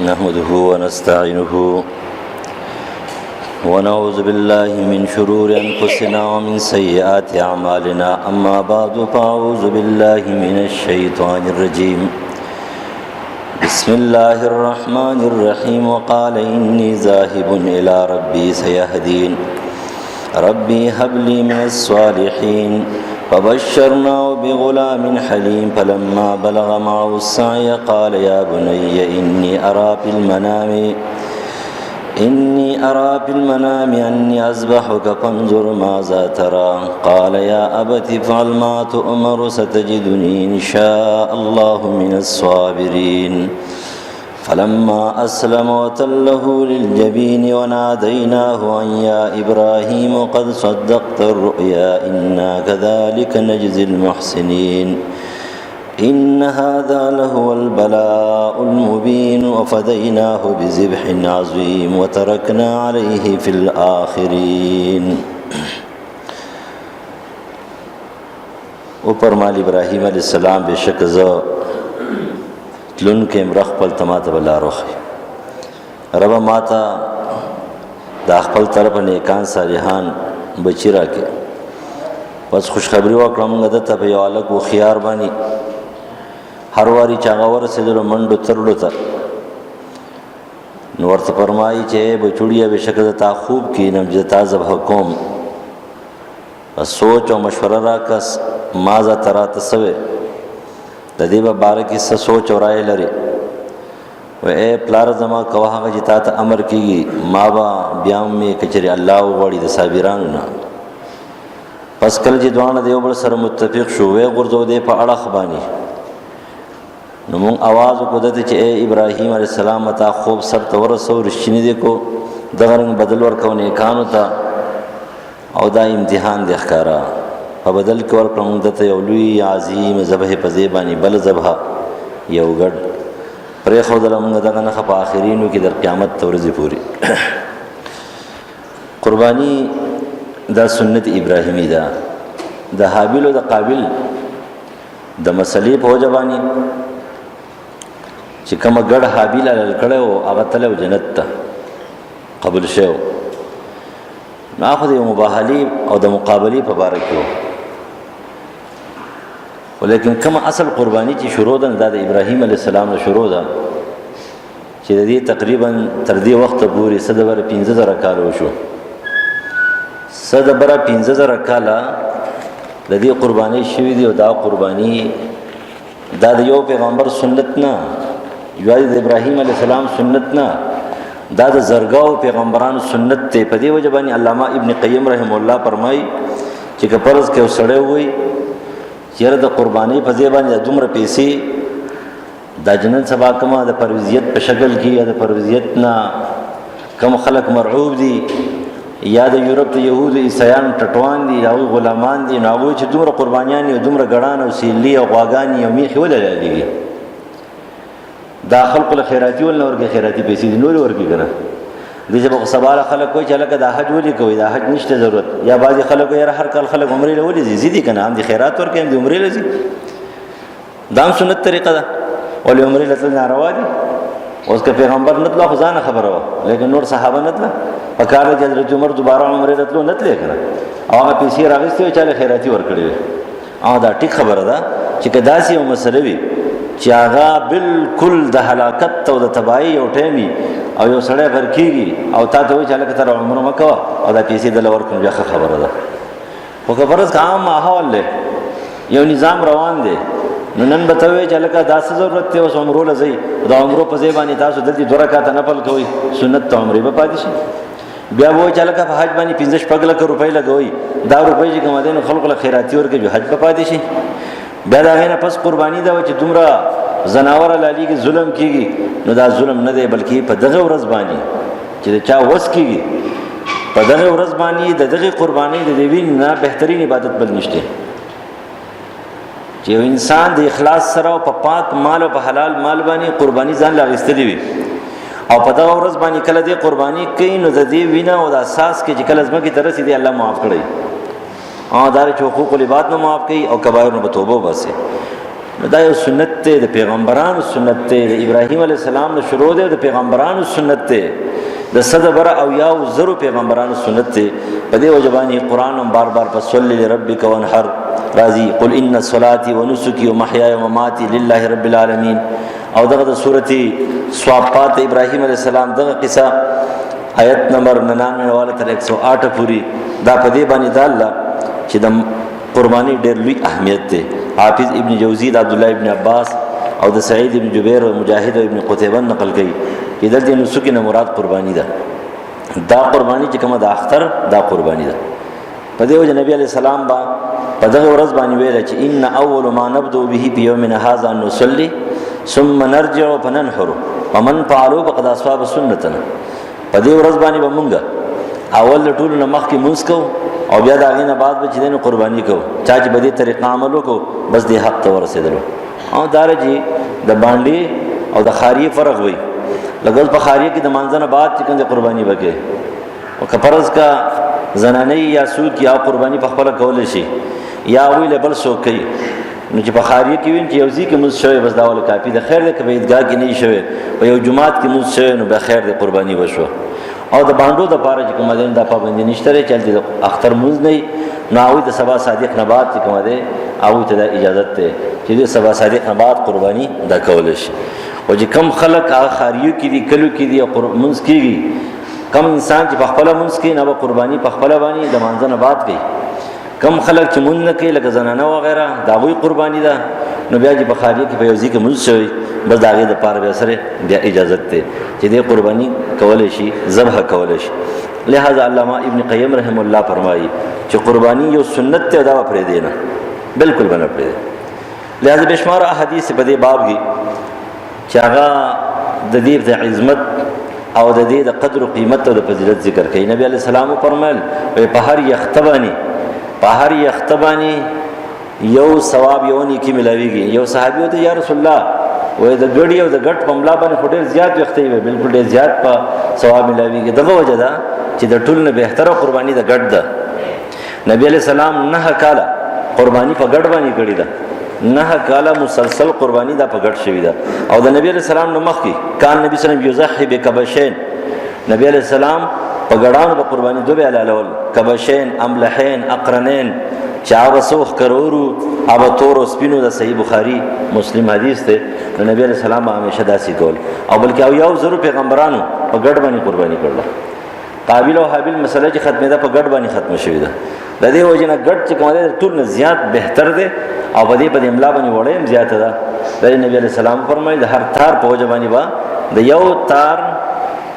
نحمده ونستعينه ونعوذ بالله من شرور أنفسنا ومن سيئات أعمالنا أما بعد فأعوذ بالله من الشيطان الرجيم بسم الله الرحمن الرحيم وقال إني ذاهب إلى ربي سيهدين ربي هب لي من الصالحين فبشرناه بغلام حليم فلما بلغ معه السعي قال يا بني إني أرى في المنام أني أذبحك فانظر ماذا ترى قال يا أبت افعل ما تؤمر ستجدني إن شاء الله من الصابرين فلما أسلم وتله للجبين وناديناه أن يا إبراهيم قد صدقت الرؤيا إنا كذلك نجزي المحسنين إن هذا لهو البلاء المبين وفديناه بذبح عظيم وتركنا عليه في الآخرين وفرمال إبراهيم عليه السلام بشك تلون کې امرخ پل تماته بلا روخي رب ماتا دا خپل طرف نیکان صالحان بچی راکې پس خوشخبری وکړم غد ته په یو الګ و خيار باندې هر واری چاغور سره منډو ترلو ته نو ورته فرمایي چې بچوړیا بشکره تا خوب کې نم جتا ذبح کوم پس سوچ او مشوره راکس مازه ترا تسوي د دې په باره کې څه سوچ او رائے لري و اے پلار زما کوه هغه چې تا ته امر کیږي ما با بیا مې کچري الله وغوړي د صابرانو نه پس کله چې دوانه دیو بل سره متفق شو وې غرزو دې په اړه خباني نو مون आवाज وکړه چې اے ابراهيم عليه السلام تا خوب سب تور سو رښتینی دې کو دغه رنګ بدل ورکونه کانو ته او دا امتحان دې ښکارا په بدل کې ورکړم دته یو لوی عظیم ذبح په زیبانی بل ذبح یو ګډ پرې خو دلمغه دغه نه په اخرینو کې در قیامت تورځي پوری قربانی دا سنت ابراهیمی دا د حابیل او د قابل د مسلې په وجبانی چې کوم ګډ حابیل ال کړو هغه تلو جنت ته قبول شو ناخذ یو مباهلی او د مقابله په باره کې ولیکن کما اصل قربانی چې شروع ده د ابراهیم علی السلام له شروع ده چې د دې تقریبا تر دې وخت پورې صدبر 15000 کال وشو صدبر 15000 کال د دې قربانی شوی دی او دا قربانی دا د یو پیغمبر سنت نه یو د ابراهیم علی السلام سنت نه دا د زرګاو پیغمبرانو سنت ته په دې وجه باندې علامه ابن قیم رحم الله فرمای چې کفرض کې وسړی وي چیرې د قربانی په ځای باندې دومره پیسې د جنت سبا کما د پرویزیت په شکل کې یا د پرویزیت نه کم خلق مرعوب دي یا د یورپ ته يهود عیسایان ټټوان دي او غلامان دي نو هغه چې دومره قربانيان او دومره ګړان او سیلی او غواګان او میخي ولري دا خلق له خیراتي ول نور کې خیراتي پیسې نور ورګي کنه د دې په سوال خلک کوئی چې لکه د حج ولي کوي د حج نشته ضرورت یا بعضي خلک یې هر کال خلک عمره لولي زیدي کنه هم د خیرات ورکې هم د عمره لزي دا سنت طریقه ده ولې عمره لته ناروا دي اوس که پیغمبر نتلا خدانه خبره و لیکن نور صحابه نتلا فکر د حضرت عمر دوباره عمره لته نتلې کنه او هغه پیسې راغستې چې خیراتي ورکړي دا ټیک خبره ده چې کداسي یو مسله وي چې هغه بالکل د هلاکت او د تباہی او ټیمي او یو سړی ورکیږي او تا ته وایي چې لکه تر عمره مکوا او دا پیسې د لور کوم ځخه خبره ده خو که فرض عام ماحول له یو نظام روان دی نو نن به ته وایي چې لکه داسې ضرورت دی اوس عمره لزی دا عمره په ځای باندې تاسو د دې 2 رکعات نفل کوئ سنت ته عمره به پاتې شي بیا وایي چې لکه په حج باندې 15 لک روپۍ لګوي دا روپۍ چې کوم دي نو خلکو له خیراتي ورکه جو حج په پاتې شي بیا دا غینه پس قربانی دا چې دومره زناور لالی کې ظلم کیږي نو دا ظلم نه دی بلکې په دغه ورځ باندې چې چا وس کیږي په دغه ورځ باندې د دغه قربانی د دیوی نه بهترین عبادت بل نشته چې انسان د اخلاص سره او په پاک مال او په حلال مال باندې قربانی ځان لاغستلی وي او په دغه ورځ باندې کله دې قربانی کوي نو د دې وینا او د اساس کې چې کله زمکه درسي دی الله معاف کړي دار حقوق العباد نو معاف کړي او کبایر نو توبه وباسي دا یو سنت دی د پیغمبرانو سنت دی د ابراهیم علیه السلام نه شروع دی د پیغمبرانو سنت دی د صدبر او یاو زرو پیغمبرانو سنت دی په دې وجبانی قران هم بار بار فصلی لربک وانحر راضی قل ان صلاتي ونسكي ومحياي ومماتي لله رب العالمین او دغه د سورتی صافات ابراهیم علیه السلام دغه قصه آیت نمبر 99 والا تر 108 پوری دا په دې باندې دا الله چې د قربانی ډېر لوی اهمیت دی حافظ ابن جوزی د عبد الله ابن عباس او د سعید ابن جبیر او مجاهد او ابن قتيبه نقل کړي چې د دې نسک نه مراد قربانی ده دا قربانی چې کومه د اختر دا قربانی ده په دې وجه نبی علی السلام با په دغه ورځ باندې ویل چې ان اول ما نبدو به في يومنا هذا نصلي ثم نرجع فننحر ومن فعلوا فقد اصاب سنتنا په دې ورځ باندې ومنګه اول ټول نه مخکې موږ کو او بیا دا غینه بعد به چې دینه قرباني کو چا چې بده طریقه عمل وکړو بس دې حق ته ورسېدل او دارجی د باندې او د خاریه فرق وي لګول په خاریه کې د مانځنه بعد چې کنده قرباني وکړي او کفرز کا زنانه یا سود کی قرباني په خپل کول شي یا ویل بل سو کوي نو چې په خاریه کې وین چې یوځي کې موږ شوی بس دا ول کافی د خیر د کبیدګاه کې نه شوی په یو جمعات کې موږ شوی نو به خیر د قرباني وشو او د باندو د پاره چې کوم دین د پابندی نشته چل دي اختر موږ نه ناوي د سبا صادق نبات چې کوم دی او ته د اجازه ته چې د سبا صادق نبات قرباني دا کول شي او چې کم خلق هغه خاریو کې دي کلو کې دي او منځ کېږي کم انسان چې په خپل منځ کې نه قرباني په خپل باندې د مانځنه بعد کوي کم خلق چې مونږ نه کوي لکه زنانه وغیرہ دا وی قرباني ده نو بیا چې په خاریه کې په یوځي کې منځ شوی بس دا غي د پاره به سره بیا اجازه ته چې د قرباني کول شي ذبح کول شي لہذا علامہ ابن قیم رحم الله فرمایي چې قرباني یو سنت ته دا پرې دی نه بالکل بنه پرې لہذا بشمار احادیث په دې باب کې چې هغه د دې د عظمت او د دې د قدر او قیمت او د فضیلت ذکر کوي نبی علیہ السلام فرمایل په هر یختبانی یو ثواب یو نیکی ملاویږي یو صحابي ته یا رسول الله وې د ګړی او د ګټ په ملا باندې ډېر زیات وخت وي بالکل ډېر زیات په ثواب ملاویږي دغه وجه ده چې د ټول نه بهتره قرباني د ګټ ده نبی علیہ السلام نه کاله قرباني په ګډ باندې کړی ده نه کاله مسلسل قرباني دا په ګډ شوی ده او د نبی علیہ السلام نو مخکي کان نبی صلی الله علیه وسلم یضحی بکبشین نبی علیہ السلام په ګډانو په قرباني دوه علالول کبشین املحین اقرنین چا وسوخ کرورو ابا تور سپینو د صحیح بخاری مسلم حدیث ته نبی علیہ السلام همیشه داسې کول او بلکې او یو زرو پیغمبرانو په ګډ باندې قرباني کړل قابل او حابیل مسله چې ختمه ده په ګډ باندې ختم شوې ده د دې وجنه ګډ چې کومه ده ټول نه زیات بهتر ده او په دې املا باندې وړې زیات ده د نبی علیہ السلام فرمایي هر تار په وجه باندې با د یو تار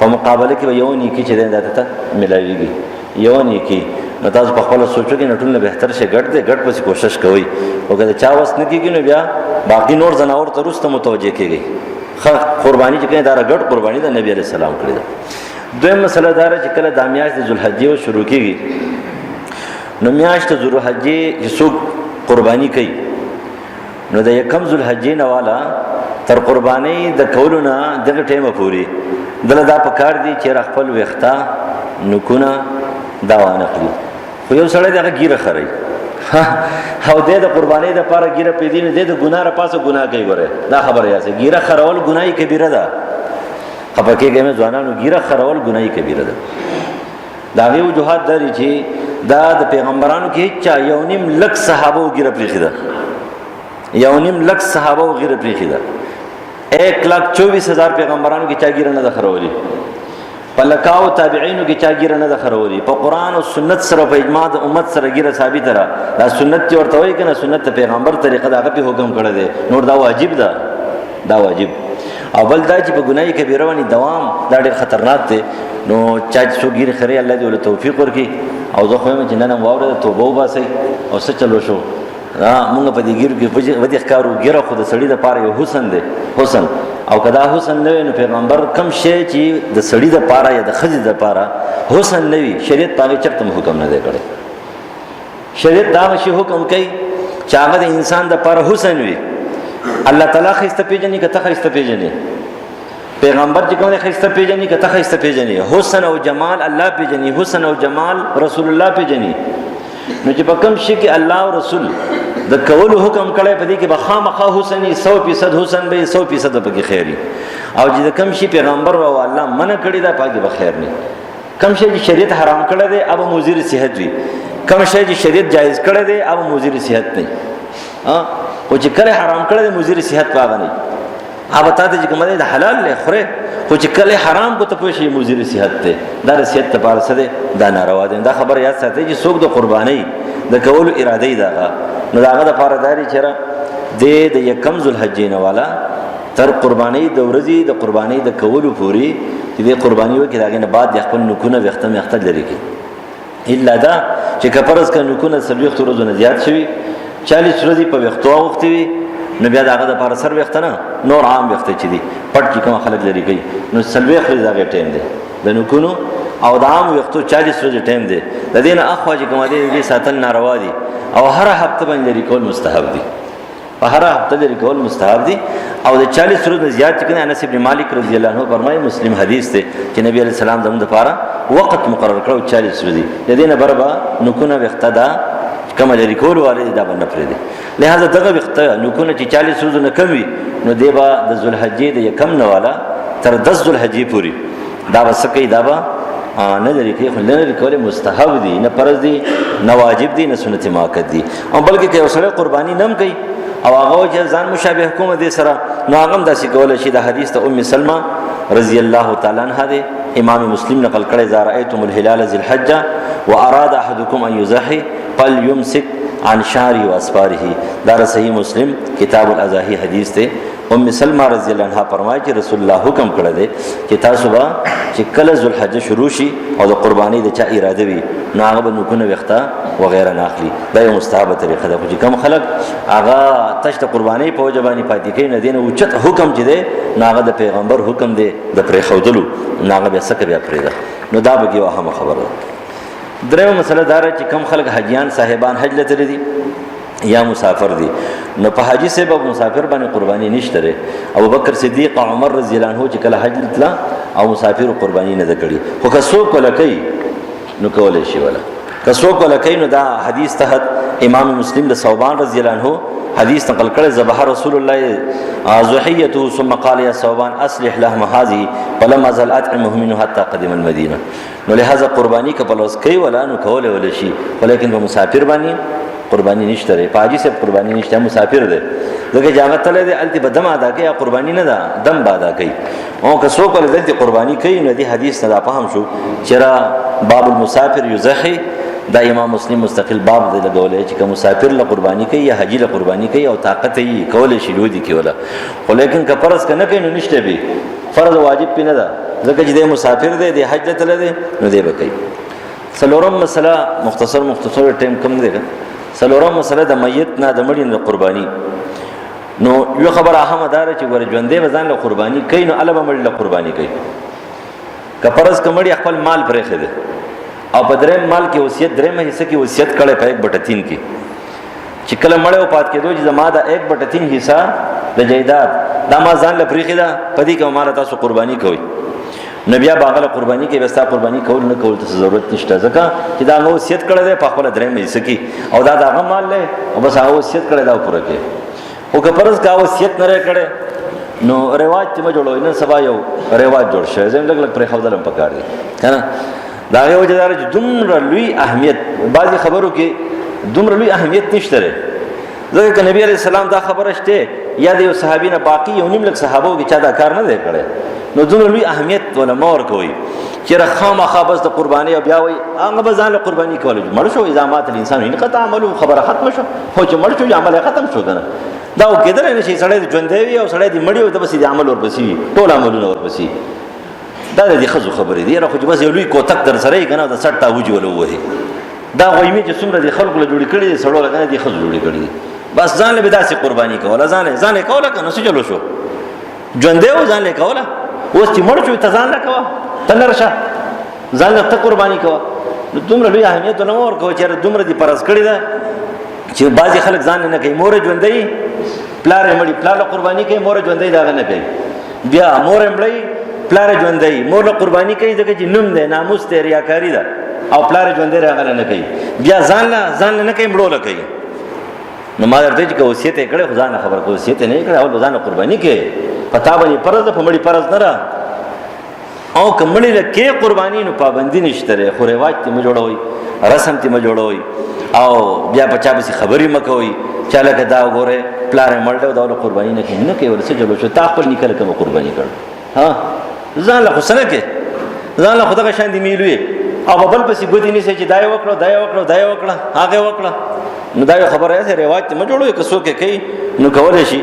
په مقابله کې یو نیکی چې ده ته ملاويږي یو نیکی نو تاسو په خپل سوچو کې نټول نه بهتر شي ګډ دې ګډ پسې کوشش کوئ او که چا وس نه کیږي نو بیا باقی نور زناور ته رسته متوجه کیږي قرباني چې کنه دا ګډ قرباني د نبی عليه السلام کړی ده دویم مسله دا چې کله د میاشت د ذوالحجې شروع کیږي نو میاشت د ذوالحجې یسوع قرباني کوي نو د یکم ذوالحجې نه والا تر قرباني د کولونه دغه ټیمه پوری دله دا پکار دي چې خپل وخته نکونه دا وانه کړی خو یو سړی دغه ګیره خړی او د قرباني د پاره ګیره پیدینه د ګناه را پاسه ګناه کوي وره دا خبره یاسه ګیره خرول ګناي کبیره ده خپکهږي مې ځوانانو ګیره خرول ګناي کبیره ده دا وی وجوهات دري چې دا د پیغمبرانو کې چا یو نیم لک صحابه ګیره پریخي ده یو نیم لک صحابه ګیره پریخي ده 1,24,000 پیغمبرانو کې چا ګیره نه ده خرولي په لکاو تابعینو کې چا ګیره نه ده خرولي په قران او سنت سره په اجماع د امت سره ګیره ثابت را دا سنت ورته وایي کنه سنت پیغمبر طریقه دا په حکم کړی دی نور دا واجب ده دا واجب او بل دا چې په ګناي کبیره باندې دوام دا ډېر خطرناک دی نو چا چې سو ګیره خري الله دې ول توفیق ورکړي او زه خو هم جننه واوره توبه وباسي او څه چلو شو موږ په دې ګیرو کې ودی ښکارو ګیره خو د سړی د پاره یو حسن دی حسن او کدا حسن نه نو پیغمبر کم شی چې د سړی د پاره یا د خځې د پاره حسن نه وي شریعت پاره چرته حکم نه دی کړی شریعت دا شی حکم کوي چې هغه د انسان د پاره حسن وي الله تعالی خسته پیژني کته خسته پیژني پیغمبر چې کومه خسته پیژني کته خسته پیژني حسن او جمال الله پیژني حسن او جمال رسول الله پیژني نو چې په کوم شي کې الله او رسول د کولو حکم کړی په دې کې به خامخا حسن 100% حسن به 100% پکې خیر او چې د کوم شي پیغمبر او الله منع کړی دا پکې به خیر نه. کوم شي چې شریعت حرام کړی دی اب مضر صحت وي، کوم شي چې شریعت جایز کړی دی اب مضر صحت نه. او چې کله حرام کړی دی مضر صحت پاغه نه. اب ته چې کوم دی د حلال له خوره، خو چې کله حرام کو ته پوه شي مضر صحت ته دا صحت ته پاره سره دا ناروا دي. دا خبر یاد ساتئ چې څوک د قرباني د کولو اراده ای دا نو داغه د پاره داري چر د یکم ذوالحجې نه والا تر قرباني د ورځې د قرباني د کولو پوری دې قرباني وکړي داغه نه بعد خپل نکونه وختم لري کی الا دا چې کفرز ک نکونه سلوخت ورځې نه زیات شوی 40 ورځې په وختو وخت وي نو بیا داغه د پاره سر وختنه نور عام وخت چي دي پټ کی کوم خلک لري کوي نو سلوخت داغه ټیم دی د نکونو او د عام وختو 40 ورځې ټیم دی د دې نه اخوا چې کوم دي ساتل ناروا دي او هر هفته باندې لري کول مستحب دي، په هر هفته لري کول مستحب دي. او د 40 ورځې زیات کنه انس ابن مالک رضی الله عنه فرمایي مسلم حدیث ته چې نبی علیہ السلام دغه لپاره وخت مقرر کړو 40 ورځې د دې نه بربا نکونه وخته دا کوم لري کول والي دا باندې پرې دي. لہذا دغه وخته نکونه چې 40 ورځې نه کم وي نو دیبا د ذوالحجې د یکم نه والا تر 10 ذوالحجې پوری دا وسکه دا با نه لري کې خو لري کول مستحب دي، نه فرض دي، نه واجب دي، نه سنت مؤکد دي. او بلکې که اوسره قرباني نم کوي او هغه چې ځان مشابه حکومت دي سره نو هغه داسې کول شي. د حدیث ته ام سلمہ رضی الله تعالی عنها دی امام مسلم نقل کړی اذا رأيتم الهلال ذي الحجه واراد احدكم ان يضحي فليمسك عن شعره واصفاره. دا صحیح مسلم کتاب الاضاحی حدیث ته ام سلمہ رضی الله عنها فرمایي چې رسول الله حکم کړی دی چې تاسو به چې کله ذوالحجه شروع شي او د قرباني د چا اراده وي نو هغه به نکونه وخته وغیرہ ناخلي. دا یو مستحب طریقه ده چې کوم خلک هغه تشت قرباني په وجبانی پاتې کوي نه دین او چت حکم چې دی ناغه د پیغمبر حکم دی د پرې خودلو ناغه بیا سکه بیا پرې ده. نو دا به یو اهم خبره ده. درېو مسله دار چې کوم خلک حجیان صاحبان حج لته دي یا مسافر دي نو په حاجی سبب مسافر باندې قرباني نشته ره. ابو بکر صدیق عمر رضی الله عنه چې کله حج لتلا او مسافر قرباني نه کړي خو که څوک ولکې نو کولای شي ولا که څوک ولکې نو دا حدیث تحت امام مسلم د ثوبان رضی الله عنه حدیث نقل کړي ذبح رسول الله ذحیته ثم قال يا ثوبان اصلح لهم هذه فلما زال اطعمه منه حتى قدم المدینه. نو لہذا قرباني کپلوس کوي ولا نو کولای ولا شي ولیکن په مسافر باندې قربانی نشته ری. پاجی سے قربانی نشته مسافر دی دغه جامه تله دی التی بدم ادا کوي قربانی نه ده دم بادا کوي. او که څوک ول دلته قربانی کوي نو دی حدیث نه فهم شو چې باب المسافر یزحی دا امام مسلم مستقل باب دی لګولې چې کوم مسافر له قربانی کوي یا حجی له قربانی کوي او طاقت یې کولې شي لودي کی ولا خو لیکن که فرض کنه کوي نو نشته به فرض واجب پینه ده ځکه چې د مسافر دی د حج تله دی نو دی به کوي. څلورم مسله مختصر ټیم کم دی. څلورم مسله د میت نه د مړي نه قرباني. نو یو خبره اهمه ده چې ور ژوندې وزن له قرباني کوي نو الوه مړي له قرباني کوي. کفرز کمړي خپل مال پرې خده او په دریم مال کې وصیت دریم حصہ کې وصیت کړي په 1/3 کې چې کله مړ او پات کېدو چې زما دا 1/3 حصہ د جیداد دا ما ځان له پرې خده پدې کې مال تاسو قرباني کوي. نبي باغله قرباني کې وستا قرباني کول نه کول ته ضرورت نشته ځکه چې دا نو وصیت کړی دی په خپل درې مې سکی او دا دغه مال له او بس هغه وصیت کړی دا پوره کې. او که پرز کا وصیت نه کړي نو رواج ته جوړوي نن سبا یو رواج جوړ شي زم لګ پر خوځلم پکار دي کنه دا یو جدار چې دومره لوی اهمیت بعضی خبرو کې دومره لوی اهمیت نشته ځکه نبی علیہ السلام دا خبره شته یا د صحابین باقی یو نیم لک صحابو کې چا دا کار نه دی کړی نو دومره لوی اهمیت ولا مور کوي چې رخامه خابس د قرباني او بیا وي هغه به ځان له قرباني کول مړ شو الزامات الانسان ان قطع عمله خبره ختم شو خو چې مړ شو عمل ختم شو کنه دا کېدل نه شي سړی ژوند دی او سړی دی مړی او د بس د عمل ورپسې ټول عملونه ورپسې دا د خزو خبرې دی راخو چې بس یو لوی کوتک در سره کنه د 60 تاوج ولا وه دا غویمه چې څومره د خلکو له جوړی کړي سړو لګنه دي خزو جوړی کړي بس ځان له بداسي قرباني کوله ځان کوله کنه څه چلو شو ژوند دی او ځان له کوله اوس چې مړ شو ته ځان له کوه تنرشه ځان له ته قرباني کوه نو دومره لوی اهمیت نه ورکو چې دومره دي پرز کړی دا چې بعضی خلک ځان نه کوي مور ژوند دی پلار مړی پلار قرباني کوي مور ژوند دی دا نه کوي بیا مور مړی پلار ژوند دی مور قرباني کوي ځکه چې نوم دی ناموس دی ریاکاری ده او پلار ژوند دی راغله نه کوي بیا ځان نه کوي مړو لکوي. نو ما درته چې وصیت یې کړی خو ځان خبر کو وصیت نه کړی او ځان قرباني کې پتا باندې فرض په مړي فرض نه را او کمړي لکه قرباني نو پابندي نشته خو رواج ته م جوړوي رسم ته م جوړوي او بیا په چا به خبري مکوي چاله کدا وګوره پلار مړ دا قرباني نه کوي نه کوي ورسې جوړ شو تا خپل نکاله کوم قرباني کړ ها ځان له حسنه کې ځان له خدای شان دي میلوي او بل پسې ګوتی نه چې دای وکړه هغه وکړه نو دا خبره ده رواج ته م جوړوي کسو کې کوي نو کولای شي.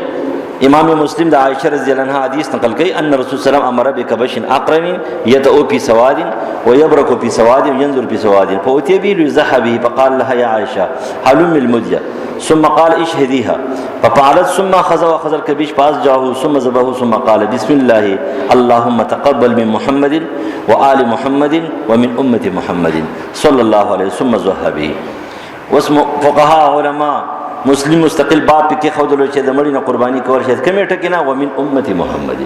امام مسلم د عائشہ رضی الله عنها حدیث نقل کړي ان رسول صلی الله علیه وسلم امر بکبش اقرن يدعو في سواد ويبرك في سواد وينظر في سواد فأتي به لذهبه فقال لها يا عائشة حلم المدية ثم قال اشهديها ففعلت ثم خذ الكبش فأسجعه ثم ذبحه ثم قال بسم الله اللهم تقبل من محمد وآل محمد ومن أمة محمد صلى الله عليه وسلم ثم ذهبه. واسم فقهاء علماء مسلم مستقل باب کې خودلو چې د مړي نه قرباني کول شي کومه ټکی نه ومن امه محمد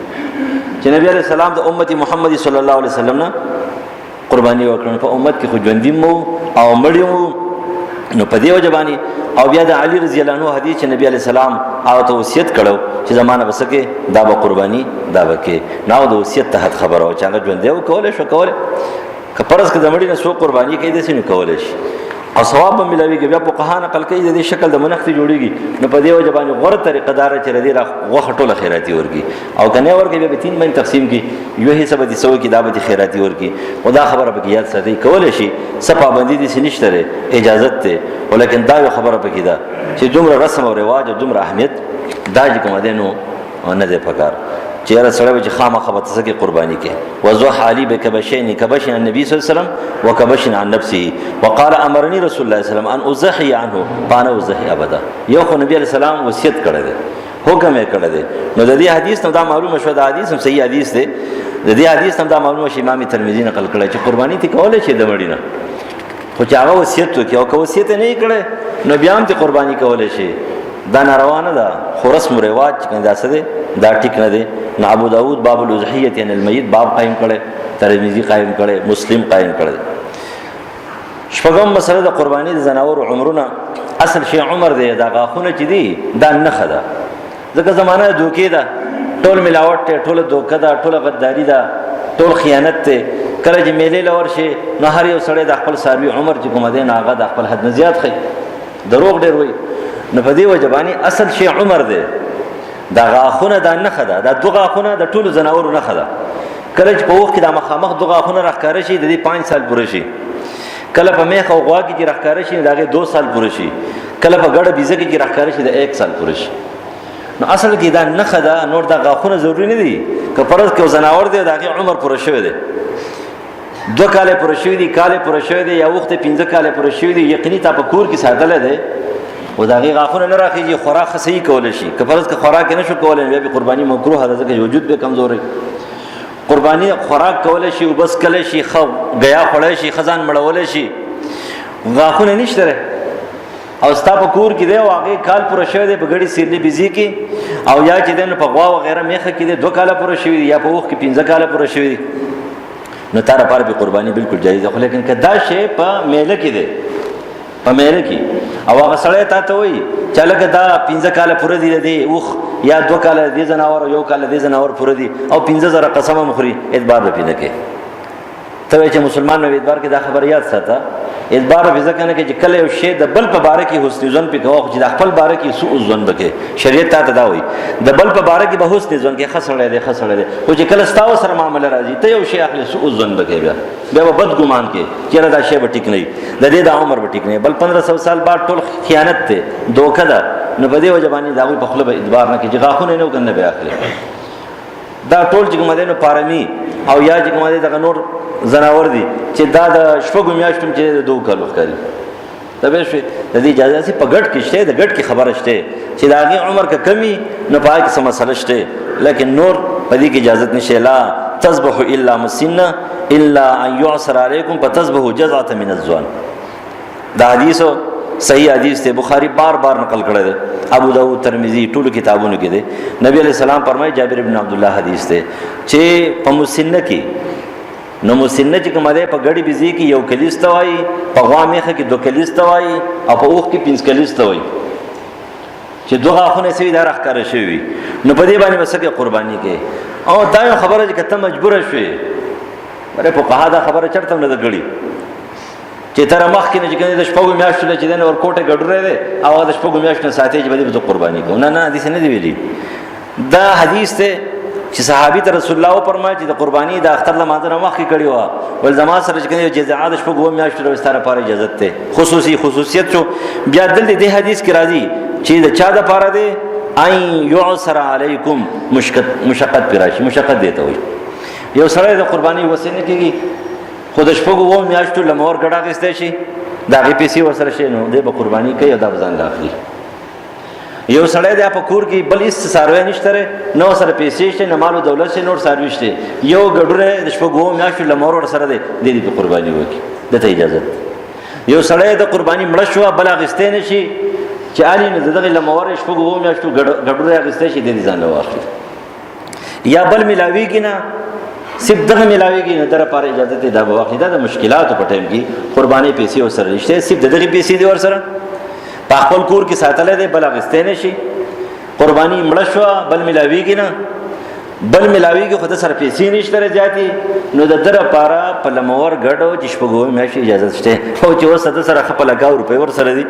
چې نبی عليه السلام د امه محمد صلی الله علیه وسلم نه قرباني وکړه په امت کې خو ژوندۍ مو او مړی مو نو په دې وجه باندې او بیا د علي رضی الله عنه حدیث چې نبی عليه السلام او ته وصیت کړو چې زمانہ بسکه دا به قرباني دا وکي نو د وصیت تحت خبره او چې هغه ژوندۍ وکول شو کوله کپرس کې د مړي نه سو قرباني کوي د سینې کول شي او ثواب به ملويږي. بیا په قهانه نقل کوي د دې شکل د منخت جوړيږي نو په دې وجه باندې غوړه طریقه دار چې ردی را غوخه ټوله خیراتی ورګي او کنه ورګي به تین باندې تقسیم کی یو حساب دي سو کی دعوت خیراتی ورګي خدا خبره به یاد ساتي کول شي صفه باندې دي سنشتره اجازه ته ولیکن دا خبره به کیدا چې دومره رسم او رواج او دومره اهمیت دا چې کوم دینو نه ده پکار چې را سره چې خامخه به تسکه قرباني کې وضح علي بكبشين كبشن النبي صلى الله عليه وسلم وكبشن عن نفسه وقال امرني رسول الله صلى الله عليه وسلم ان اضحي عنه فانا اضحي ابدا. یو خو نبی عليه السلام وصیت کړی دی حکم یې کړی دی نو د دې حدیث نو دا معلومه شو دا حدیث هم صحیح حدیث دی د دې حدیث هم دا معلومه شي امام ترمذی نقل کړی چې قرباني ته کولای شي د مړی نه خو چې هغه وصیت وکړي او که وصیت نه کړي نو بیا هم ته قرباني کولای شي دا ناروانه ده خو رسم او رواج کنده څه دا ټیک نه دی. نو ابو داود باب الاضحیه عن المیت باب قائم کړي ترمذی قائم کړي مسلم قائم کړي. شپږم مسله د قرباني د زناور عمرونه اصل شی عمر دی دا غاخونه چې دی دا نه خدا ځکه زمانہ دوکې ده ټول ملاوت ته ټول دوکه ده ټول غداری ده ټول خیانت ته کله چې میلې لور شي نو هر یو سړی د خپل ساروي عمر چې کوم دی نه هغه د خپل حد نه زیات خي دروغ ډیر وي نو په دې وجبانی اصل شی عمر دی دا غاخونه دا نه خدا دا دوه غاخونه د ټول زناورو نه خدا کله چې په وخت کې د مخامخ دوه غاخونه راخاره شي د دې 5 سال پوره شي کله په میخ او غوا کې راخاره شي دغه 2 سال پوره شي کله په ګړه بيزه کې راخاره شي د 1 سال پوره شي. نو اصل کې دا نه خدا نور دا غاخونه ضروری نه دي که فرض کې زناور دی دغه عمر پوره شوی دی 2 کال پوره شوی دی کال پوره شوی دی یا وخت 15 کال پوره شوی دی یقیني تا په کور کې ساتل دی او دا غي غاخونه نه راخیږي خوراک صحیح کول شي که فرض که خوراک نه شو کولای بیا به قرباني مکروه ده ځکه وجود به کمزوري قرباني خوراک کول شي او بس کله شي خو غیا خړای شي خزان مړول شي غاخونه نشته او ستا په کور کې دی او هغه کال پوره شوی دی په غړي سیرلي بيزي کې او یا چې دنه په غوا وغیرہ میخه کې دی 2 کال پوره شوی دی یا په وخت کې 15 کال پوره شوی دی نو تر پر به قرباني بالکل جایز ده لیکن کدا شی په میله کې دی په میله کې او هغه سړی ته وایي چې لکه دا 15 کال پوره دی اوخ یا 2 کال دی زناور یو کال دی زناور پوره دی او 15000 قسم مخري اعتبار به نه کې ته چې مسلمان نو اعتبار کې دا خبر یاد ساته اعتبار به ځکه نه کې چې کله یو شی د بل په باره کې حسن ظن په کوه چې د خپل باره کې سوء ظن بکې شریعت ته دا وایي د بل په باره کې به حسن ظن کې خسرې دی او چې کله ستاسو سره معاملې راځي ته یو شی اخلي سوء ظن بکې بیا بد ګمان کې چې دا شی به ټیک نه د دې د عمر به ټیک نه بل 1500 سال بعد ټول خیانت ته دوکه ده نو په دې وجبانی دا په خپل اعتبار نه کې چې غاخونه نه وکنه به اخلي دا ټول چې کومه ده پارمی او یا چې کومه ده نور زناور دي چې دا د شپږو میاشتو چې د 2 کال وختاري دا به شي د دې اجازه سي په ګډ کې شته د ګډ کې خبره شته چې دا غي عمر کا کمی نه پای کې سم مسله شته لیکن نور په دې کې اجازه نشي لا تذبح الا مسنه الا ان يعصر عليكم فتذبح جزعه من الزوان دا حدیث صحیح حدیث ته بخاری بار نقل کړی دی ابو داود ترمذی ټول کتابونو کې دی نبی علیہ السلام فرمایي جابر ابن عبد الله حدیث ته چې په مسنه کې نو مسنه چې کومه ده په ګډي بيزي کې یو کلیس ته وایي، په غوا میخه کې 2 کلیس ته وایي، او په اوخ کې 5 کلیس ته وایي چې دوه غاښونه سوي دا راښکاره شوي. نو په دې باندې وسکه قرباني کې. او دا یو خبره چې کته مجبوره شوې بره په قها دا خبره چرته نه غړي چې تر مخ کې نه چې د شپږو میاشتو چې دنه ورکوټه ګډره ده او د شپږو میاشتو ساتي چې به قرباني کوي. نه حدیث نه دی ویلي. دا حدیث ته چې صحابي ته رسول الله فرمایي چې د قرباني د اختر لمانځه مخ کې کړی و ول زما سره چې جزاء د شپږو میاشتو د ستاره لپاره اجازه ته خصوصیت شو. بیا دلته د حدیث کې راځي چې د چا د لپاره دی اي يعسر عليكم مشقت پراشي. مشقت دیته وي یو سره د قرباني وسینه کېږي خود شپږو و میاشتو لمور ګډا کېسته شي دا غي پیسې ورسره شي نو د قرباني کوي دا ځان داخلي. یو سړی د په کور کې بل هیڅ ساروی نشته نو سره پیسې شته نه مالو دولت شي نور ساروی شته یو ګډره د شپږو میاشتو لمور ورسره دی د قرباني وکي دته اجازه. یو سړی د قرباني مړ شو بل غسته نشي چې علي نه دغه لمور شپږو میاشتو ګډره غسته شي د ځان واخلي. یا بل ملاویږي نه سب دغه ملاویږي نه در لپاره اجازه ته دا واخلي. دا د مشکلاتو په ټیم کې قرباني پیسې ورسره نشته سب دغه پیسې دی ورسره په خپل کور کې ساتل دي بل غسته نشي. قرباني مړ شو بل ملاویږي نه بل ملاویږي خو د سره پیسې نشته راځي نو د در لپاره په لمور ګډو چې شپږو میاشتې اجازه شته او چې وسه د سره خپل لګاو روپے ورسره دي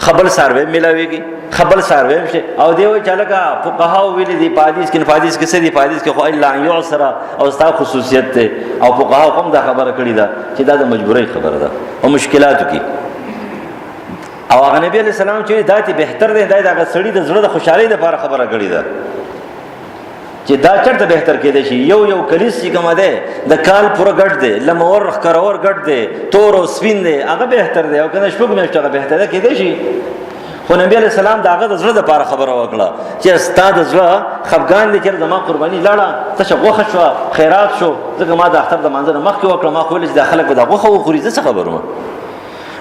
خپل سروي ملاويږي خپل سروي شي. او دی وی چلګه فقهاو ویل دي حدیث کې څه دي حدیث کې خو الا يعسر او ستا خصوصیت ته او فقهاو هم دا خبره کړی ده چې دا د مجبورۍ خبره ده او مشکلاتو کې. او هغه نبی عليه السلام چې داتي بهتر دی دا د سړي د زړه د خوشحالي لپاره خبره کړی ده چې دا چرته بهتر کېدی شي. یو کلیس چې کومه ده د کال پوره ګډ دی لمور خکرور ګډ دی تور او سپین دی هغه بهتر دی او کنه شپږ میاشتې هغه بهتر کېدی شي. خو نبی عليه السلام داغه د زړه لپاره خبره وکړه چې استاد زړه خفغان دي چې زما قرباني لاړه ته شغوخه شو خیرات شو ځکه ما د اختر د منځ نه مخکې وکړه ما خو ول چې داخله کو دغه خو خوري څه خبره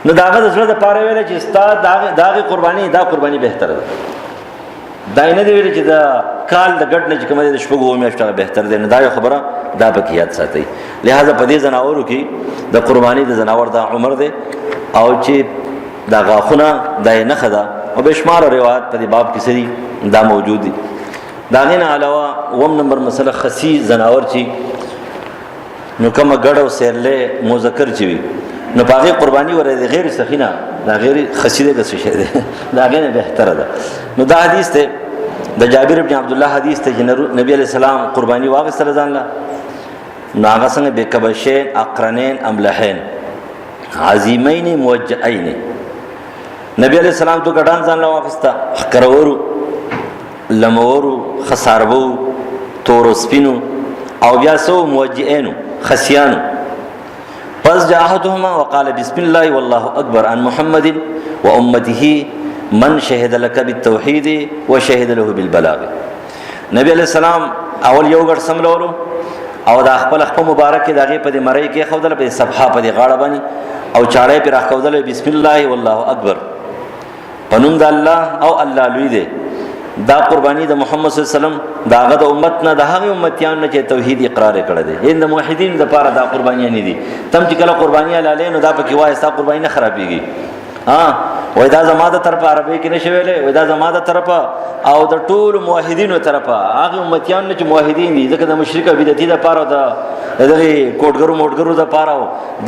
نو داغه د زړه لپاره ویل چې استاد داغه قرباني دا قرباني بهتر ده. دا نه دی ویل چې دا کال د ګډ نه چې کومه د شپږو میاشتو بهتر دی نه دا یو خبره دا پکې یاد ساتي. لہذا په دې زناورو کې د قرباني د زناور د عمر دی او چې دا غاخونه د نه خدا او بشمار روایت په دې باب کې سړي دا موجود دي. دا نه علاوه وم نمبر مسله خسی زناور چې نو کومه ګډ او سیرله مذکر چوي نو باغی قربانی ورته غیر سخینه دا غیر خسیده د څه شه ده دا غنه بهتره ده. نو دا حدیث ته د جابر ابن عبد الله حدیث ته نبی علیہ السلام قربانی واغستره ځان لا ناغه څنګه بکبشین اقرنین املحین عظیمین موجئین نبی علیہ السلام تو ګډان ځان لا واغستا کرورو لمورو خساربو تور سپینو او بیا سو موجئینو خسیانو. پس جاءتهما وقال بسم الله والله اكبر عن محمد وامته من شهد لك بالتوحيد وشهد له بالبلاغ. نبی علیہ السلام اول یو ګر سملولو او دا خپل مبارک دغه په مړی کې خودل په صفحه په غاړه باندې او چاړې پر راخودل بسم الله والله اکبر پنوم د الله او الله لوی دی. دا قربانی د محمد صلی الله علیه وسلم داغه د امت نه د هغه امتیان نه چې توحید اقرار کړی دی هند موحدین د پاره دا قربانی نه دي. تم چې کله قربانی لاله نو دا پکې وایي ستا قربانی نه خرابېږي. وای دا زماده طرف عربی کې نشي ویلې وای دا زماده طرف او د ټول موحدینو طرف هغه امتیان نه چې موحدین دي ځکه د مشرک بدعتي د پاره د دغه کوټګرو د پاره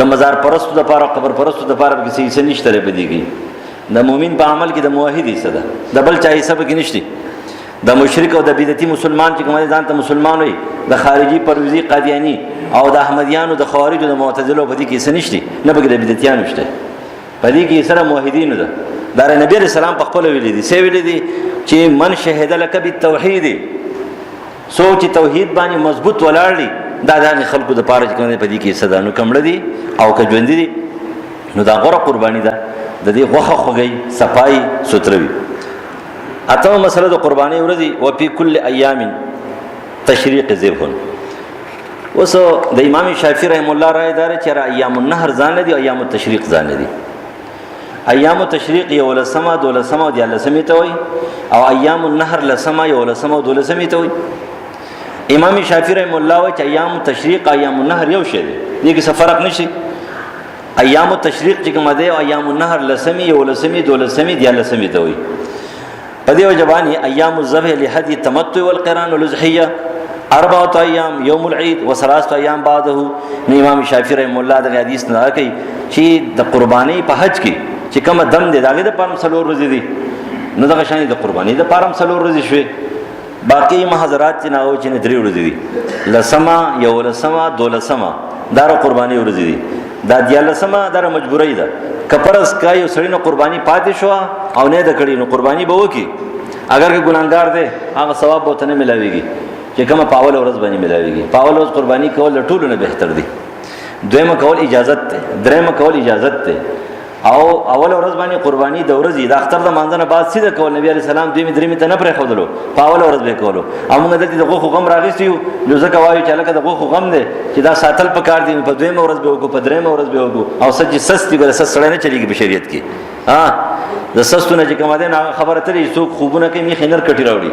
د مزار پرستو د پاره قبر پرستو د پاره کې څه نشته لري بدیږي. د مؤمن په عمل کې د موحدی صدا د بل چا حساب کې نشته. د مشرک او د بدعتي مسلمان چې کوم ځان ته مسلمان وي د خارجي پرويزي قادیانی او د احمدیانو د خوارجو د معتزله په دې کې څه نشته نه بګ د بدعتيانو شته په دې کې سره موحدین ده. دا نبی رسول الله په خپل ویل دي څه ویل دي چې من شهد لك بالتوحید سوچ توحید باندې مضبوط ولاړ دي دا د خلکو د پاره کې په دې کې صدا نو کمړه دي او کجوند دي نو دا غوړه قربانی ده د دې غوخه خوګي صفای ستروي. اته مسله د قربانی ورځي او په کل ایام تشریق ذبح وسو د امام شافعی رحم الله رائے دار چې را ایام النهر ځان دي او ایام التشریق ځان دي. ایام التشریق یو لسمه دولسمه او دیالسمه ته وي او ایام النهر لسمه یو لسمه او دولسمه ته وي. امام شافعي رحم الله وایي چې ایام تشریق ایام النهر یو شی دی، دې کې څه فرق نشي. ایام التشریق چې کومه دی او ایام النهر لسمی یو لسمی دو لسمی دی لسمی ته وایي. په دې وجه باندې ایام الذبح لحدی التمتع والقران والاضحیه 4 ایام یوم العید و 3 ایام بعده. نو امام شافعي رحم الله د حدیث نه کوي چې د قربانی په حج کې چې کوم دم دی داغه د پرم 3 ورځې دي، نو دغه شان د قربانی د پرم 3 ورځې شوي. باقی محاضرات چې ناو چې 3 ورځې دي، لسما یو لسما دو لسما دا قربانی ورځې دي، دا د لسما دا مجبورای ده. کپرس کا یو سړی نو قربانی پاتې شو او نه د کړي نو قربانی به وکي، اگر که ګناګار دی هغه ثواب به ته نه ملاويږي چې کومه پاول ورځ باندې ملاويږي. پاول ورځ قربانی کول ټولو نه بهتر دي. دویمه کول اجازت ده، دریمه کول اجازت ده، او اول ورځ باندې قربانی د ورځې د اختر د مانځنه بعد سیده کول. نبی عليه السلام دویمه دریمه ته نه پرې خودلو، پاول ورځ به کولو. او موږ د غوخو غم راغستیو نو ځکه وایو چې لکه د غوخو غم دی چې دا ساتل پکار دي، په دویمه ورځ به وکړو، په دریمه ورځ به وکړو. او سچ سستی ګره سس سړی نه چلیږي په شریعت کې. د سستونه چې کومه ده خبره ترې څوک خوبونه کوي می خنر کټی راوړي.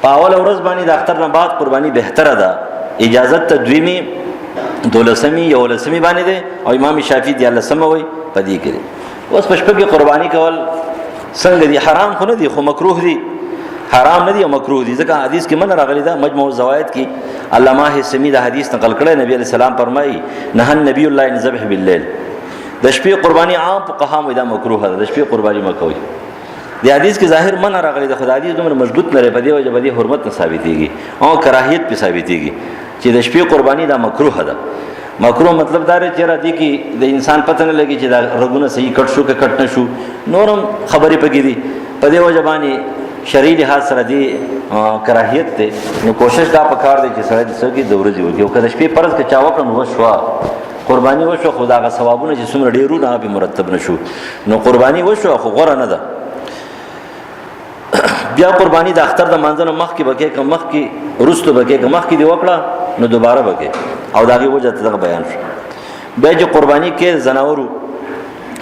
پاول ورځ باندې د اختر نه بعد قربانی بهتره ده. اجازت ته دویمه دولسمی یو لسمی باندې ده، او امام شافعي دی الله سموي پدې کې. اوس پښپګي قرباني کول څنګه دي؟ حرام خو نه دي، خو مکروه دي. حرام نه دي او مکروه دي، ځکه حدیث کې من راغلی دا مجموع الزوائد کې علامه حسمی دا حدیث نقل کړی. نبی علیہ السلام فرمایي نه نبی الله ان ذبح بالليل. د شپې قرباني عام فقها مو دا مکروه ده، د شپې قرباني مکوئ. د حدیث کې ظاهر من راغلی د خدای حدیث دومره مضبوط نه لري، په دې وجه باندې حرمت نه ثابتېږي او کراهیت په ثابتېږي چې د شپې قرباني دا مکروه ده. مکروه مطلب دا چې را دي کې د انسان پته نه لګي چې دا رګونه صحیح کټ شو که کټ نه شو، نورم خبرې پکې دي. په دې وجه باندې شرعي لحاظ سره دی کراهیت ته. نو کوشش دا پکار دی چې سره د سګي د ورځې وکړي، او کله شپې فرض کې چا وکړ نو وشوا قرباني وشو، خدا غ ثوابونه چې څومره ډیرو نه به مرتب نشو، نو قرباني وشو خو غوړه نه ده. بیا قربانی د اختر د مانځنه مخ کې بکې که مخ کې رستو بکې که مخ کې دی وکړه نو دوباره بکې، او داغه وجه ته بیان شو. بیا چې قربانی کې زناورو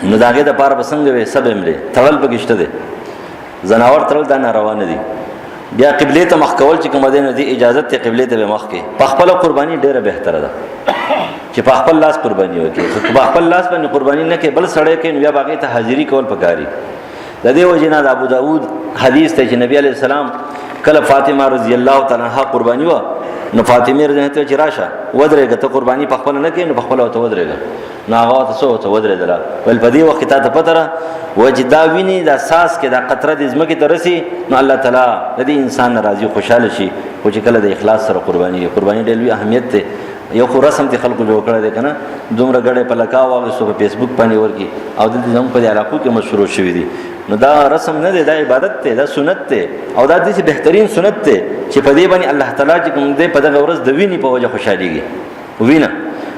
نو داغه د پاره بسنګ وي سب امله تول بګشته دي، زناور ترل دا ناروا نه دي. بیا قبله ته مخ کول چې کوم دین دی اجازه ته قبله ته مخ کې. په خپل قربانی ډیره بهتره ده چې په خپل لاس قربانی وکړي. په خپل لاس باندې قربانی نه کې بل سړی کې نو بیا باقي ته حاضری کول پکاري. د دې وجنه د ابو داود حدیث ته چې نبی علیہ السلام کله فاطمه رضی الله تعالی عنها قربانی و نو فاطمه رضی الله ته چې راشه ودرېګه ته قربانی په خپل نه کې نو په خپل ته ودرېګه، نو هغه ته سو ته ودرېدل. ول په دې وخت ته پته وجدا ویني د اساس کې د قطره د زمکه ته رسی نو الله تعالی د دې انسان راضي خوشاله شي. او چې کله د اخلاص سره قربانی ډېر لوی اهمیت ته یو خو رسم ته خلکو جوړ کړی دی کنه، دومره غړې په لکا واغې سو په فیسبوک باندې ورکی او د دې زموږ په علاقو کې مشهور شوی دی. نو دا رسم نه دی، دا عبادت ته، دا سنت ته، او دا د بهترین سنت ته چې په دې باندې الله تعالی چې کوم دې په دغه ورځ د ویني په وجه خوشاليږي.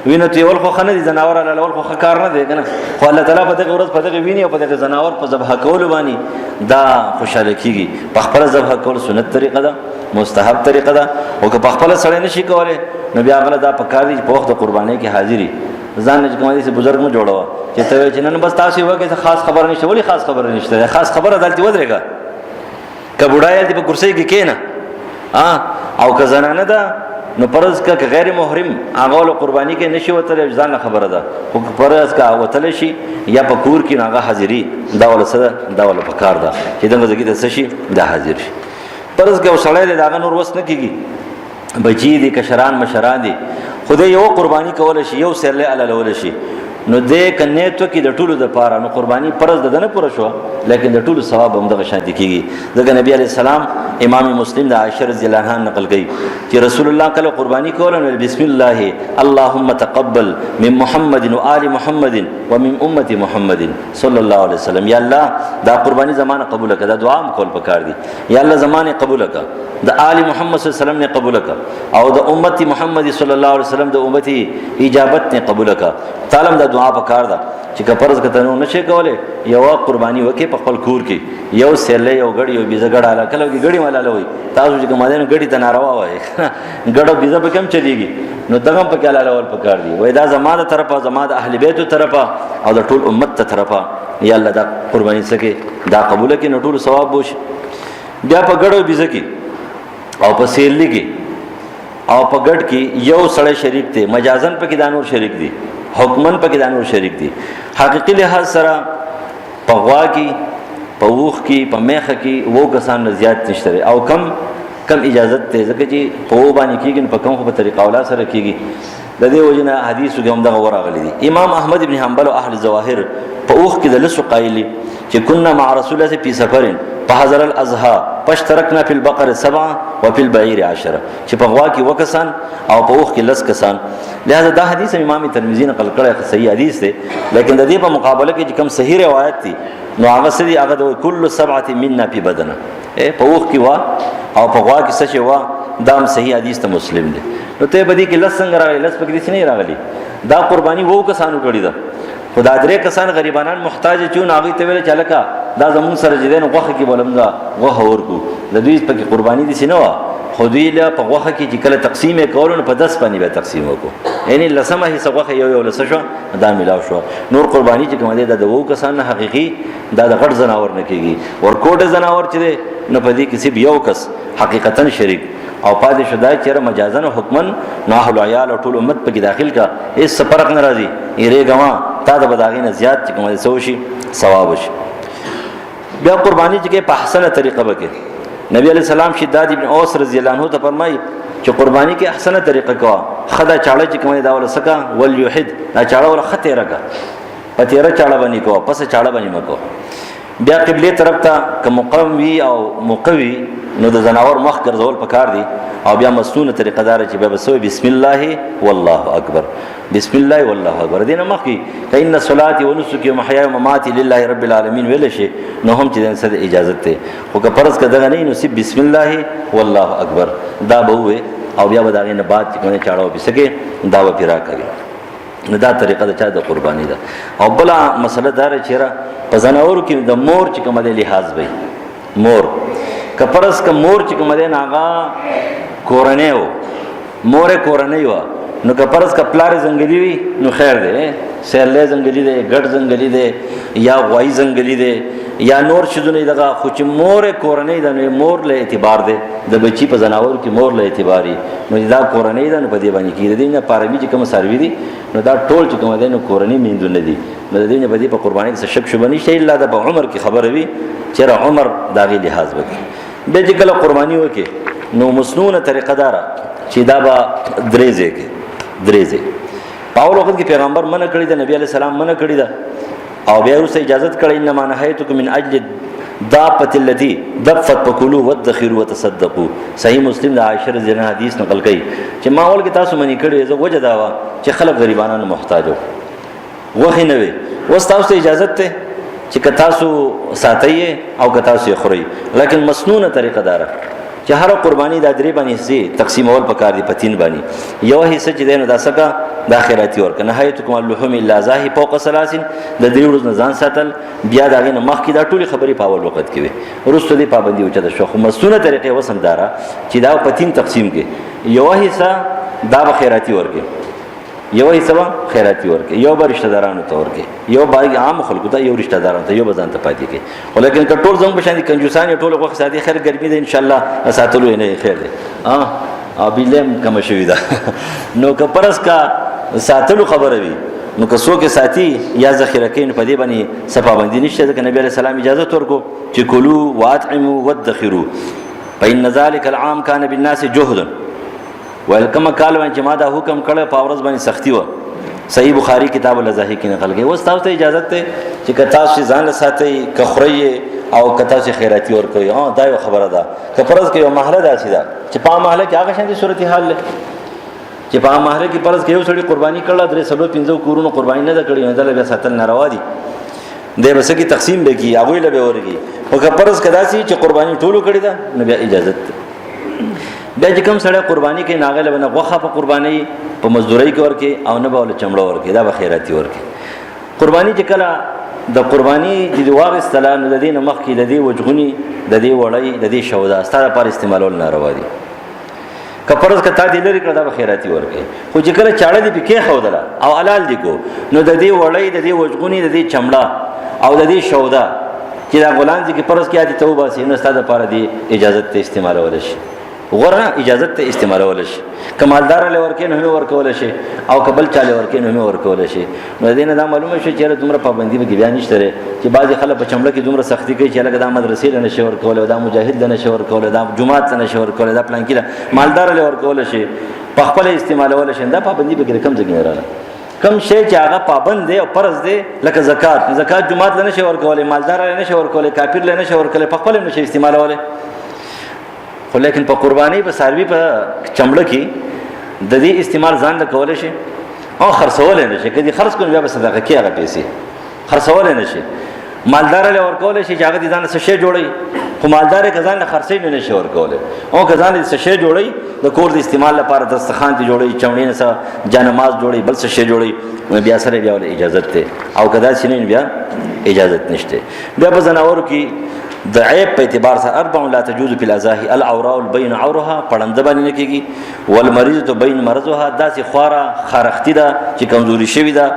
وینه ته ول خو خنه دي زناور الله ول خو کار نه دی کنه، خو الله تعالی په دغه ورځ په دغه ویني او په دغه زناور په ذبح کول باندې دا خوشاله کیږي. په خپل ذبح کول سنت طریقه ده، مستحب طریقه ده، او که په خپل سره نشي کولای نو بیا غل دا پکار دي په وخت قرباني کې حاضری ځان نه کومه دي بزرګ مو جوړوا چې ته چې نن بس تاسو وګه خاص خبر نشته. ولی خاص خبر نشته؟ خاص خبره دلته ودرېګا کبوډای دې په کرسي کې کېنه او که زنانه ده نو پرز کا غیر محرم هغه قرباني کې نشي وته ځان خبره ده، خو پرز کا وتل شي یا په کور کې هغه حاضری دا ول سره دا ول پکار ده چې دغه ځکه د سشي دا حاضر شي. پرز کا وسړی دا نور وس نه کیږي، بچی دي کشران مشران دي، خدای یو قربانی کول شي یو سرله علل شي نو دې کنه ته کې د ټولو د پاره نو قربانی پرز د نه پوره شو، لیکن د ټولو ثواب هم دغه شانتي کیږي. ځکه نبی علی السلام امام مسلم د عائشہ رضی الله عنها نقل کړي چې رسول الله کله قربانی کول نو بسم الله اللهم تقبل من محمد و آل محمد ومن امه محمد صلی الله علیه وسلم. یا الله دا قربانی زمانه قبول کړه، دا دعا هم کول پکار دي. یا الله زمانه قبول کړه، د آل محمد صلی الله علیه وسلم نے قبول کړه، او د امه محمد صلی الله علیه وسلم د امتی اجابت نے قبول کړه. تعالی دا دعا پکار ده چې کفرز کته نو نشي کوله یو قرباني وکي په خپل کور کې یو سیله یو غړی یو بيزه غړ علا کله کې غړی مالاله وي تاسو چې کومه نه غړی ته ناروا وای غړو بيزه په کم چلیږي نو دغه په کې علاله ول پکار دي وای دا زماده طرفه زماده اهل بیت طرفه او د ټول امت طرفه یا الله دا قرباني سکے دا قبول کې نو ټول ثواب وش بیا په غړو بيزه کې او په سیلې کې او په ګډ کې یو سړی شریک دی، مجازن پکې دا نور شریک دی، حکمن پکې دا نور شریک دی. حقیقي لحاظ سره په غوا کې، په اوښ کې، په میخه کې وو کسان نه زیات نشته او کم اجازت ته، ځکه چې په وو باندې کېږي په کوم په طریقه اولا سره کېږي. د دې وجنه حدیثو کې هم دغه ورغلي دي. امام احمد ابن حنبل او اهل ظواهر په اوښ کې د لسو قایلي چې كنا مع رسول الله فی سفر فحضر الاضحى فاشتركنا في البقر 7 وفي البعير 10، چې په غوا کې وکسان او په اوښ کې لس کسان. لہذا دا حدیث امام ترمذی نقل کړی صحیح حدیث دی، لیکن د دې په مقابله کې چې کوم صحیح روایت دي نو هغه سړي هغه د کل 7 منا فی بدنه، په اوښ کې وا او په غوا کې څه شی وا، دا صحیح حدیث ته مسلم دی. نو ته بدی کې لس څنګه راغلی، لس پکې نه راغلی. دا قربانی وو کسانو کړی ده، خدا درې کسان غریبانان محتاج چون هغه ته ویل چلکا دا زمون سره جدي نو غوخه کې بولمدا غوخه ورکو. د دوی پکې قربانی دي سينو خو دوی له په غوخه کې چې کله تقسیم کولو په 10 باندې به تقسیم وکړو، یعنی لسمه حصہ غوخه یو لس شو دا ملاو شو. نور قربانی چې کوم دي د وو کسان حقيقي دا د غټ زناور نه کېږي، ورکوټ زناور چې نه پدې کې سی یو کس حقیقتا شریک او پاتې شدای چې مجازن او حکمن ناح العیال او ټول امت پکې داخل کا، هیڅ فرق نه راځي. یې غما تا د بداغینه زیات چې کوم څه وشي ثواب شي. بیا قربانی چې په احسنه طریقه وکړي. نبی علیہ السلام شداد ابن اوس رضی الله عنه ته فرمایي چې قربانی کې احسنه طریقه کا، خدا چاړه چې کوم دا ول سکا ول یحد، دا چاړه ول خطه راکا پتیره چاړه باندې کو، پس چاړه باندې مکو. بیا قبله طرف ته که مقام وی او مقوی نو د زناور مخ ګرځول پکار دي، او بیا مسنونه طریقه دار چې به بسوي بسم الله والله اکبر، بسم الله والله اکبر. دینه مخ کی کین صلاتي ونسکی ومحیای ومماتی لله رب العالمین ویل شي نو هم چې د سره اجازه ته، خو که فرض کده نه نو سی بسم الله والله اکبر دا به وي، او بیا به دا نه بعد چې کومه چاړو بسکه دا و پیرا کوي. نو دا طریقه د چا د قربانی ده. او بلا مسله دار چیرې په زناورو کې د مور چې کومه د لحاظ وي، مور کپرس کا مور چې کومه ده ناغا کورنۍ و، مور کورنۍ و، نو کپرس کا پلار زنګلی وي نو خیر ده، سیرله زنګلی ده، ګډ زنګلی ده، یا غوای زنګلی ده، یا نور شذونه دغه، خو چې مور کورنۍ ده نو مور له اعتبار ده، د بچی په زناور کې مور له اعتباري نو دا کورنۍ ده، نو په دې باندې کې دي نه پارمی چې کوم سروي دي نو دا ټول چې کوم ده نو کورنۍ میندونه دي، نو د دې نه په دې په قربانۍ څه شک شوبه نشته الا د عمر کې خبره وي چې عمر داغي لحاظ وکړي. به چې کله قرباني وکړي نو مسنونه طریقه دار چې دا به درېځي پاول وخت کې پیغمبر منع کړی دی، نبی علی السلام منع کړی دی، او بیا ورسره اجازه کړی انما نهایتکم من اجل دابه التي دفت فكلوا وادخروا وتصدقوا. صحیح مسلم د عائشہ رضی الله عنها حدیث نقل کړي چې ما ول کې تاسو منی کړی زه وجه دا چې خلک غریبانو محتاج وو وخت نه وي، وس تاسو اجازه ته چې کتاسو ساتي او کتاسو خوري، لیکن مسنونه طریقه دار چې هر قرباني د درې باندې سي تقسیمول پکار دي، پتین باندې یو حصہ چې دینو داسکا د اخراتي ور کنه هیتکم اللحم الا زاهي فوق ثلاث د دې ورځ ځان ساتل، بیا داغه نه مخ کې دا ټولي خبري په اول وخت کې وي، ورسته دي پابندي او چې د شخو مسنونه طریقې وسمدارا چې دا پتین تقسیم کې یو حصہ دا خیراتی ورکه، یو حصہ خیراتی ورکه، یو به رشتہ دارانو ته ورکه، یو باندې عام خلکو ته، یو رشتہ دارانو ته، یو بزان ته پاتې کې. ولیکن کټول زنګ بشاندي کنجوسان ټول وخت ساتي، خیر ګرمي ده ان شاء الله ساتلو نه خیر ده ا بلم کم شوی ده نو که پرس کا ساتلو خبره وي نو که څوک ساتي یا ذخیره کین په دې باندې صفابندی نشته، ځکه نبی علیہ السلام اجازه ورکو چې کلوا واطعموا وادخروا فإن ذلك العام كان بالناس جهدا. ولکم کال باندې ما دا حکم کړه په ورځ باندې سختی و، صحیح بخاری کتاب الازاهی کې نقل کړي. وستاسو ته اجازه ته چې کتا شي ځان ساتي کخري او کتا شي خیراتی ور کوي، دا یو خبره ده. کفرض کې یو محله داسي ده چې په محله کې هغه شانتي صورتحال له چې په محله کې فرض کې یو سړي قرباني کړل، درې سلو 15 کورونو قرباني نه کړی، نه دل بیا ساتل ناروا دي، د بس کې تقسیم به کی هغه له به ورګي. او کفرض کدا سي چې قرباني ټولو کړی ده نو بیا اجازه بیا چې کوم سړی قرباني کوي ناغله بنه غوخه په قرباني په مزدوري کې ورکه او نه به ول چمړه ورکه، دا به خیراتی ورکه. قرباني چې کله د قرباني د واغ استلام د دین مخ کې د دې وجغني د دې وړي د دې شودا ستاره پر استعمالول ناروا دي. کفرض کته دې لري کړه دا به خیراتی ورکه، خو چې کله چاړه دې پکې خودله او حلال دي کو نو د دې وړي د دې وجغني د دې چمړه او د دې شودا چې دا غلان دي کې پرز کې عادي توبه سي نو ستاسو لپاره دي اجازه ته استعمالول شي. غره اجازه ته استعمالول شي کمالدار له ورکې نه ورکول شي او قبل چاله ورکې نه ورکول شي نو دینه دا معلومه شي چې دومره پابندي به بیان نشته چې بعضی خلک په چمړه کې دومره سختی کوي چې لکه دا مدرسې نه شي ورکول دا مجاهد نه شي ورکول دا جمعات نه شي ورکول دا پلان کې مالدار له ورکول شي په خپل استعمالول شي دا پابندي به کم ځای نه راځي کم شی چې هغه پابند دی او فرض دی لکه زکات جمعات نه شي ورکول مالدار نه شي ورکول کافر نه شي ورکول په خپل نه شي استعمالول خو لیکن په قرباني په ساروي په چمړه کې د دې استعمال ځان له کول شي او خرڅول نه شي کدي خرڅ کوي بیا به صدقه کې هغه پیسې خرڅول نه شي مالدار له ورکول شي چې هغه دي ځان څه شی جوړي خو مالدار کزان له خرڅې نه شي ورکول او کزان څه شی جوړي د کور د استعمال لپاره دسترخوان دي جوړي چمړې نه جانماز جوړي بل څه شی جوړي بیا سره بیا له اجازه ته او کدا سینې بیا اجازه نشته بیا په زناورو کې د عیب په اعتبار سره اربع لا تجوز فی الاضاحی العوراء بین عورها پړند باندې نه کیږي والمریض بین مرضها داسې خواره خارختی ده چې کمزوري شوی ده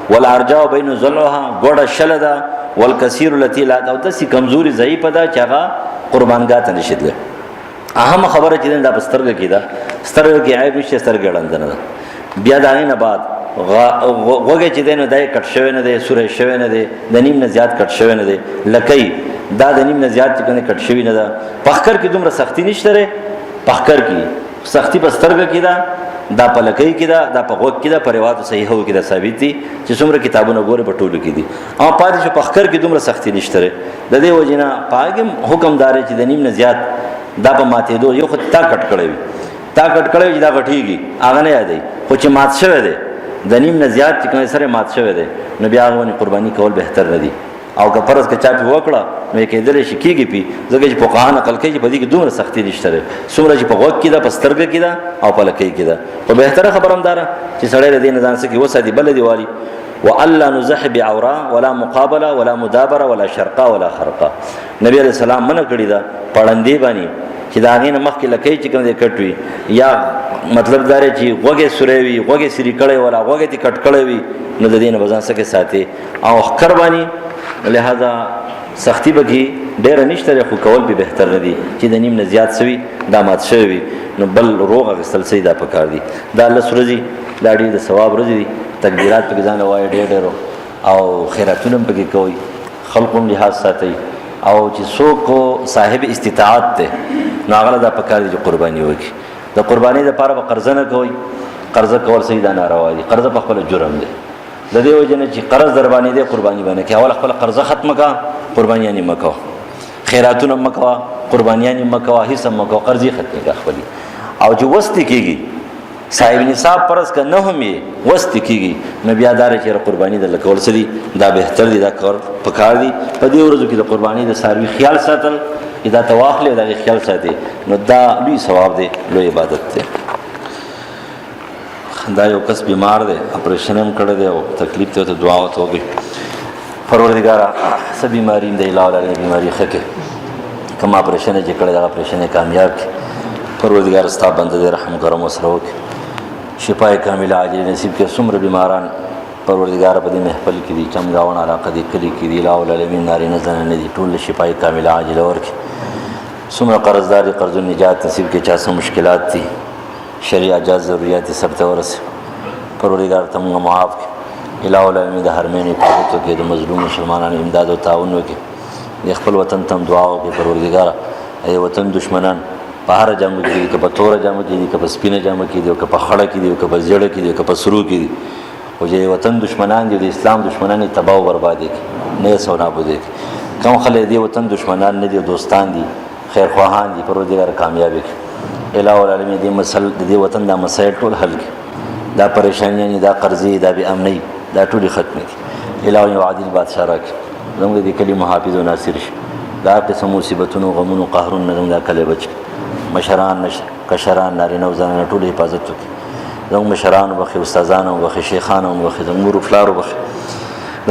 والارجاء بین ذلها ګوډه شله ده والکثیر التي لا او داسې کمزوري ضعیفه ده چې هغه قربانګاه ته نشیدله اهم خبره چې دا بسترګه کیده سترګه کې عیب نشته سترګه لاندې نه بیا دا نه بعد وګه چې دینو دای کټ شوی نه دی سورې شوی نه دی د نیم نه زیات کټ شوی نه دی لکې دا د نیم نه زیات چې کنه کټ شوی نه ده پخکر کې دومره سختی نشته ره پخکر کې سختی په سترګه کې ده دا په لکې کې ده دا په غوږ کې ده په روایت صحیحو کې ده ثابت دي چې څومره کتابونه ګوره په ټولو کې دي او پاتې چې پخکر کې دومره سختی نشته ره د دې وجنه پاګم حکم دار چې د نیم نه زیات دا په ماته دو یو خو تا کټ کړی تا کټ کړی چې دا غټیږي هغه نه یادې خو چې مات شوی دی د نیم نه زیات چې کنه سره مات شوی دی نو بیا غوښنه قرباني کول بهتر نه دي او که فرض کې چا په وکړه نو کېدل شي کېږي پی ځکه چې په قانون عقل کې په دې کې دومره سختی نشته څومره چې په وګ کې دا په سترګه کې دا او په لکې کې دا په بهتره خبره هم داره چې سړی د دې نه ځان سکی وسادي بل دی والی والا نزح بعورا ولا مقابله ولا مدابره ولا شرقا ولا خرقا نبی عليه السلام منع کړی دا پړندې باندې چې دا غینه مخکې لکې چې کوم دې کټوي یا مطلب دا چې وګه سورېوي وګه سری کړي ولا وګه تی کټ کړي وي نو د دې نه ځان سکی ساتي او قرباني لہذا سختی بگی ډیر نشته خو کول به بهتر ندي چې د نیم نه زیات سوي دا مات شوی نو بل روغ غسل سي دا پکار دي دا الله سورزي دا ډیر د ثواب ورځي دي تکبیرات په ځان وای ډیر او خیراتونه په کوي خلقم لحاظ ساتي او چې څوک صاحب استطاعت ته ناغله دا پکار دي چې قرباني وکړي د قرباني لپاره به قرض نه کوي قرض کول سیدا ناروا دي قرض په خپل جرم دی د دې وجنه چې قرض در باندې دي قرباني باندې کې اول خپل قرض ختم کا قربانيان مکو خیراتونه مکو قربانيان مکو هیڅ مکو قرضې ختم کا خپل او جو وست کیږي صاحب نصاب پرز کا نه همي وست کیږي نبي ادار چې قرباني د لکول سدي دا بهتر دي دا کار پکار دي په دې ورځو کې د قرباني د ساروي خیال ساتل اذا تواخل دا خیال ساتي نو دا لوی ثواب دی لوی عبادت دی دا یو کس بیمار دی اپریشن هم کړی دی او تکلیف ته دعا وکړي پروردګارا سب بیماری دی لاله بیماری خکه کما اپریشن چې کړی دا اپریشن کامیاب کی پروردګار ستا بنده دې رحم کرم وسره وکړي شفای کامله عاجل نصیب کې څومره بیماران پروردګار په دې محفل کې دي چمګاون علاقه دي کلی کې دي لاول العالمین ناری نه زنه نه دي ټول شفای کامله عاجل ورکړي څومره قرضدار قرض النجات نصیب کې چا څه مشکلات دي شریعه جاز ضرورت سب ته ورسه پروردګار ته موږ معاف کړي الهو العالمین د حرمین حفاظت وکړي د مظلوم مسلمانانو امداد او تعاون وکړي د خپل وطن ته دعا وکړي پروردګار ای وطن دشمنان په هر جامو کې دي که په تور جامو کې دي که په سپینه جامو کې دي که په خړه کې دي که په زړه کې دي که په سرو کې دي او چې وطن دشمنان دي د اسلام دشمنان تباہ او برباد دي نه سونا بده کوم خلک دي وطن دشمنان نه دي دوستان دي خیر خواهان دي پروردګار کامیاب کړي الهو العالمین دې مسل دې وطن دا مسائل ټول حل کړي دا پریشانیاں دا قرضې دا بے امنی دا ټول ختم کړي الهو یو عادل بادشاہ راکړي زموږ دې کلی محافظ او ناصر شي دا قسم مصیبتونو غمونو قهرونو نه دا کله بچ مشران کشران نارینه او زنانه ټول حفاظت وکړي زموږ مشران او بخي استادان او بخي شیخان او بخي زموږ فلارو بخي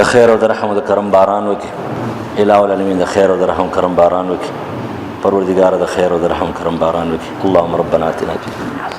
د خیر او د رحم او د کرم باران وکړي الهو العالمین د خیر او د رحم کرم باران وکړي پروردگار د خیر او د رحم کرم باران وکړي اللهم ربنا آتنا فی الدنیا